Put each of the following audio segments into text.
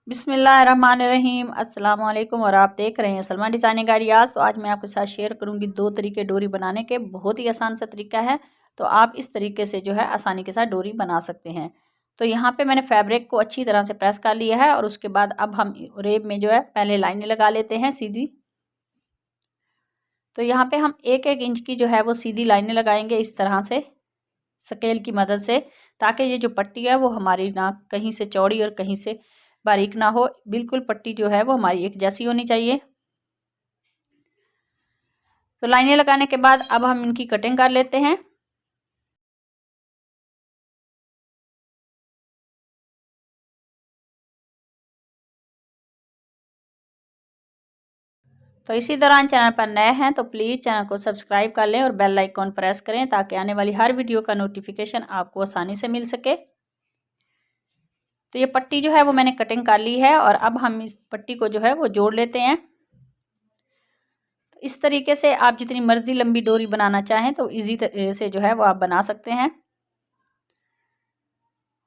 बिस्मिल्लाहिर्रहमानिर्रहीम अस्सलाम वालेकुम और आप देख रहे हैं सलमान डिज़ाइनिंग आइडियाज़। तो आज मैं आपके साथ शेयर करूंगी दो तरीके डोरी बनाने के। बहुत ही आसान सा तरीका है, तो आप इस तरीके से जो है आसानी के साथ डोरी बना सकते हैं। तो यहाँ पे मैंने फैब्रिक को अच्छी तरह से प्रेस कर लिया है और उसके बाद अब हम रेब में जो है पहले लाइनें लगा लेते हैं सीधी। तो यहाँ पे हम 1-1 इंच की जो है वो सीधी लाइनें लगाएंगे इस तरह से स्केल की मदद से, ताकि ये जो पट्टी है वो हमारी ना कहीं से चौड़ी और कहीं से बारीक ना हो। बिल्कुल पट्टी जो है वो हमारी एक जैसी होनी चाहिए। तो लाइनें लगाने के बाद अब हम इनकी कटिंग कर लेते हैं। तो इसी दौरान चैनल पर नए हैं तो प्लीज़ चैनल को सब्सक्राइब कर लें और बेल आइकॉन प्रेस करें, ताकि आने वाली हर वीडियो का नोटिफिकेशन आपको आसानी से मिल सके। तो ये पट्टी जो है वो मैंने कटिंग कर ली है और अब हम इस पट्टी को जो है वो जोड़ लेते हैं। तो इस तरीके से आप जितनी मर्जी लंबी डोरी बनाना चाहें तो इजी से जो है वो आप बना सकते हैं।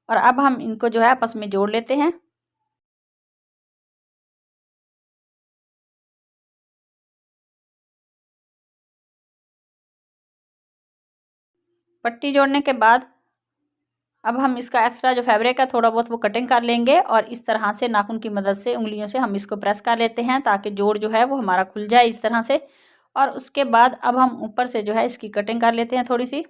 और अब हम इनको जो है आपस में जोड़ लेते हैं। पट्टी जोड़ने के बाद अब हम इसका एक्स्ट्रा जो फैब्रिक है थोड़ा बहुत वो कटिंग कर लेंगे और इस तरह से नाखून की मदद से उंगलियों से हम इसको प्रेस कर लेते हैं, ताकि जोड़ जो है वो हमारा खुल जाए इस तरह से। और उसके बाद अब हम ऊपर से जो है इसकी कटिंग कर लेते हैं थोड़ी सी।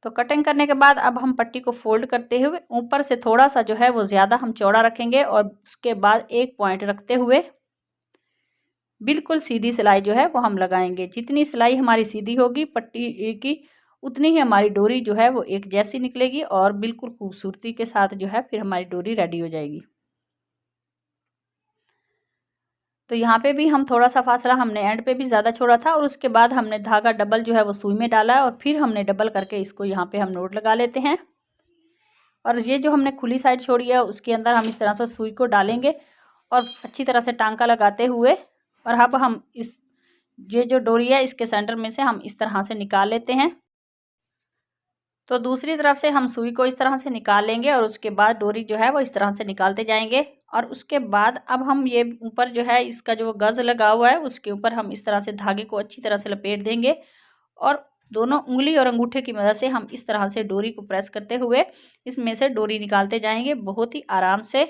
तो कटिंग करने के बाद अब हम पट्टी को फोल्ड करते हुए ऊपर से थोड़ा सा जो है वो ज़्यादा हम चौड़ा रखेंगे और उसके बाद एक पॉइंट रखते हुए बिल्कुल सीधी सिलाई जो है वो हम लगाएंगे। जितनी सिलाई हमारी सीधी होगी पट्टी की, उतनी ही हमारी डोरी जो है वो एक जैसी निकलेगी और बिल्कुल खूबसूरती के साथ जो है फिर हमारी डोरी रेडी हो जाएगी। तो यहाँ पे भी हम थोड़ा सा फासला हमने एंड पे भी ज़्यादा छोड़ा था और उसके बाद हमने धागा डबल जो है वो सुई में डाला है और फिर हमने डबल करके इसको यहाँ पे हम नोट लगा लेते हैं। और ये जो हमने खुली साइड छोड़ी है उसके अंदर हम इस तरह से सुई को डालेंगे और अच्छी तरह से टांका लगाते हुए, और अब हम इस ये जो डोरी है इसके सेंटर में से हम इस तरह से निकाल लेते हैं। तो दूसरी तरफ से हम सुई को इस तरह से निकाल लेंगे और उसके बाद डोरी जो है वो इस तरह से निकालते जाएंगे। और उसके बाद अब हम ये ऊपर जो है इसका जो गज़ लगा हुआ है उसके ऊपर हम इस तरह से धागे को अच्छी तरह से लपेट देंगे और दोनों उंगली और अंगूठे की मदद से हम इस तरह से डोरी को प्रेस करते हुए इसमें से डोरी निकालते जाएंगे बहुत ही आराम से।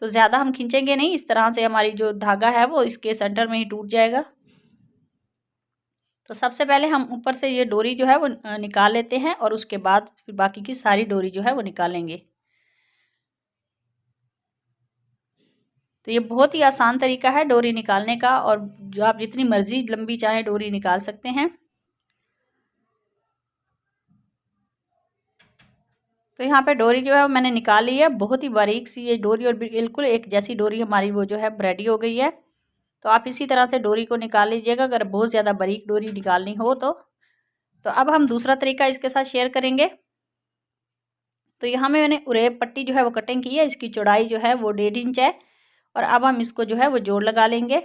तो ज़्यादा हम खींचेंगे नहीं, इस तरह से हमारी जो धागा है वो इसके सेंटर में ही टूट जाएगा। तो सबसे पहले हम ऊपर से ये डोरी जो है वो निकाल लेते हैं और उसके बाद फिर बाकी की सारी डोरी जो है वो निकालेंगे। तो ये बहुत ही आसान तरीका है डोरी निकालने का और जो आप जितनी मर्जी लंबी चाहे डोरी निकाल सकते हैं। तो यहाँ पे डोरी जो है मैंने निकाल ली है, बहुत ही बारीक सी ये डोरी और बिल्कुल एक जैसी डोरी हमारी वो जो है रेडी हो गई है। तो आप इसी तरह से डोरी को निकाल लीजिएगा अगर बहुत ज़्यादा बारीक डोरी निकालनी हो तो। अब हम दूसरा तरीका इसके साथ शेयर करेंगे। तो यहाँ में मैंने उरेब पट्टी जो है वो कटिंग की है, इसकी चौड़ाई जो है वो 1.5 इंच है और अब हम इसको जो है वो जोड़ लगा लेंगे।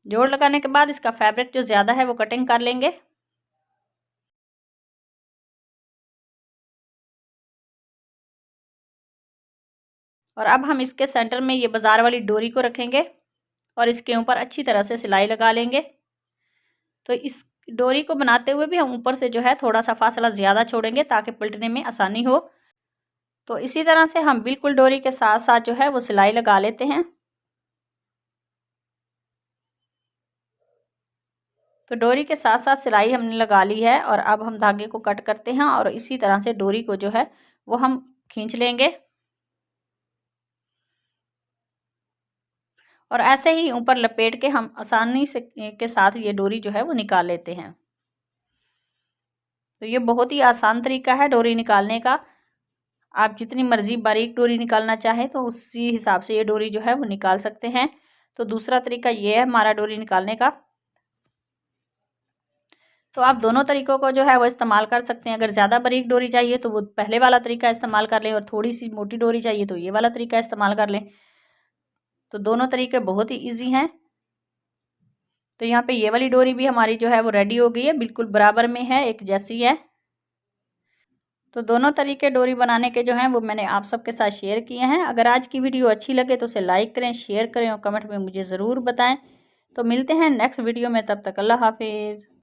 जोड़ लगाने के बाद इसका फैब्रिक जो ज़्यादा है वो कटिंग कर लेंगे। और अब हम इसके सेंटर में ये बाज़ार वाली डोरी को रखेंगे और इसके ऊपर अच्छी तरह से सिलाई लगा लेंगे। तो इस डोरी को बनाते हुए भी हम ऊपर से जो है थोड़ा सा फासला ज़्यादा छोड़ेंगे ताकि पलटने में आसानी हो। तो इसी तरह से हम बिल्कुल डोरी के साथ साथ जो है वो सिलाई लगा लेते हैं। तो डोरी के साथ साथ सिलाई हमने लगा ली है और अब हम धागे को कट करते हैं और इसी तरह से डोरी को जो है वो हम खींच लेंगे और ऐसे ही ऊपर लपेट के हम आसानी से के साथ ये डोरी जो है वो निकाल लेते हैं। तो ये बहुत ही आसान तरीका है डोरी निकालने का। आप जितनी मर्जी बारीक डोरी निकालना चाहें तो उसी हिसाब से ये डोरी जो है वो निकाल सकते हैं। तो दूसरा तरीका ये है हमारा डोरी निकालने का। तो आप दोनों तरीक़ों को जो है वो इस्तेमाल कर सकते हैं। अगर ज़्यादा बारीक डोरी चाहिए तो वो पहले वाला तरीका इस्तेमाल कर लें और थोड़ी सी मोटी डोरी चाहिए तो ये वाला तरीका इस्तेमाल कर लें। तो दोनों तरीके बहुत ही ईजी हैं। तो यहाँ पे ये वाली डोरी भी हमारी जो है वो रेडी हो गई है, बिल्कुल बराबर में है, एक जैसी है। तो दोनों तरीके डोरी बनाने के जो हैं वो मैंने आप सबके साथ शेयर किए हैं। अगर आज की वीडियो अच्छी लगे तो उसे लाइक करें, शेयर करें और कमेंट में मुझे ज़रूर बताएं। तो मिलते हैं नेक्स्ट वीडियो में, तब तक अल्लाह हाफिज़।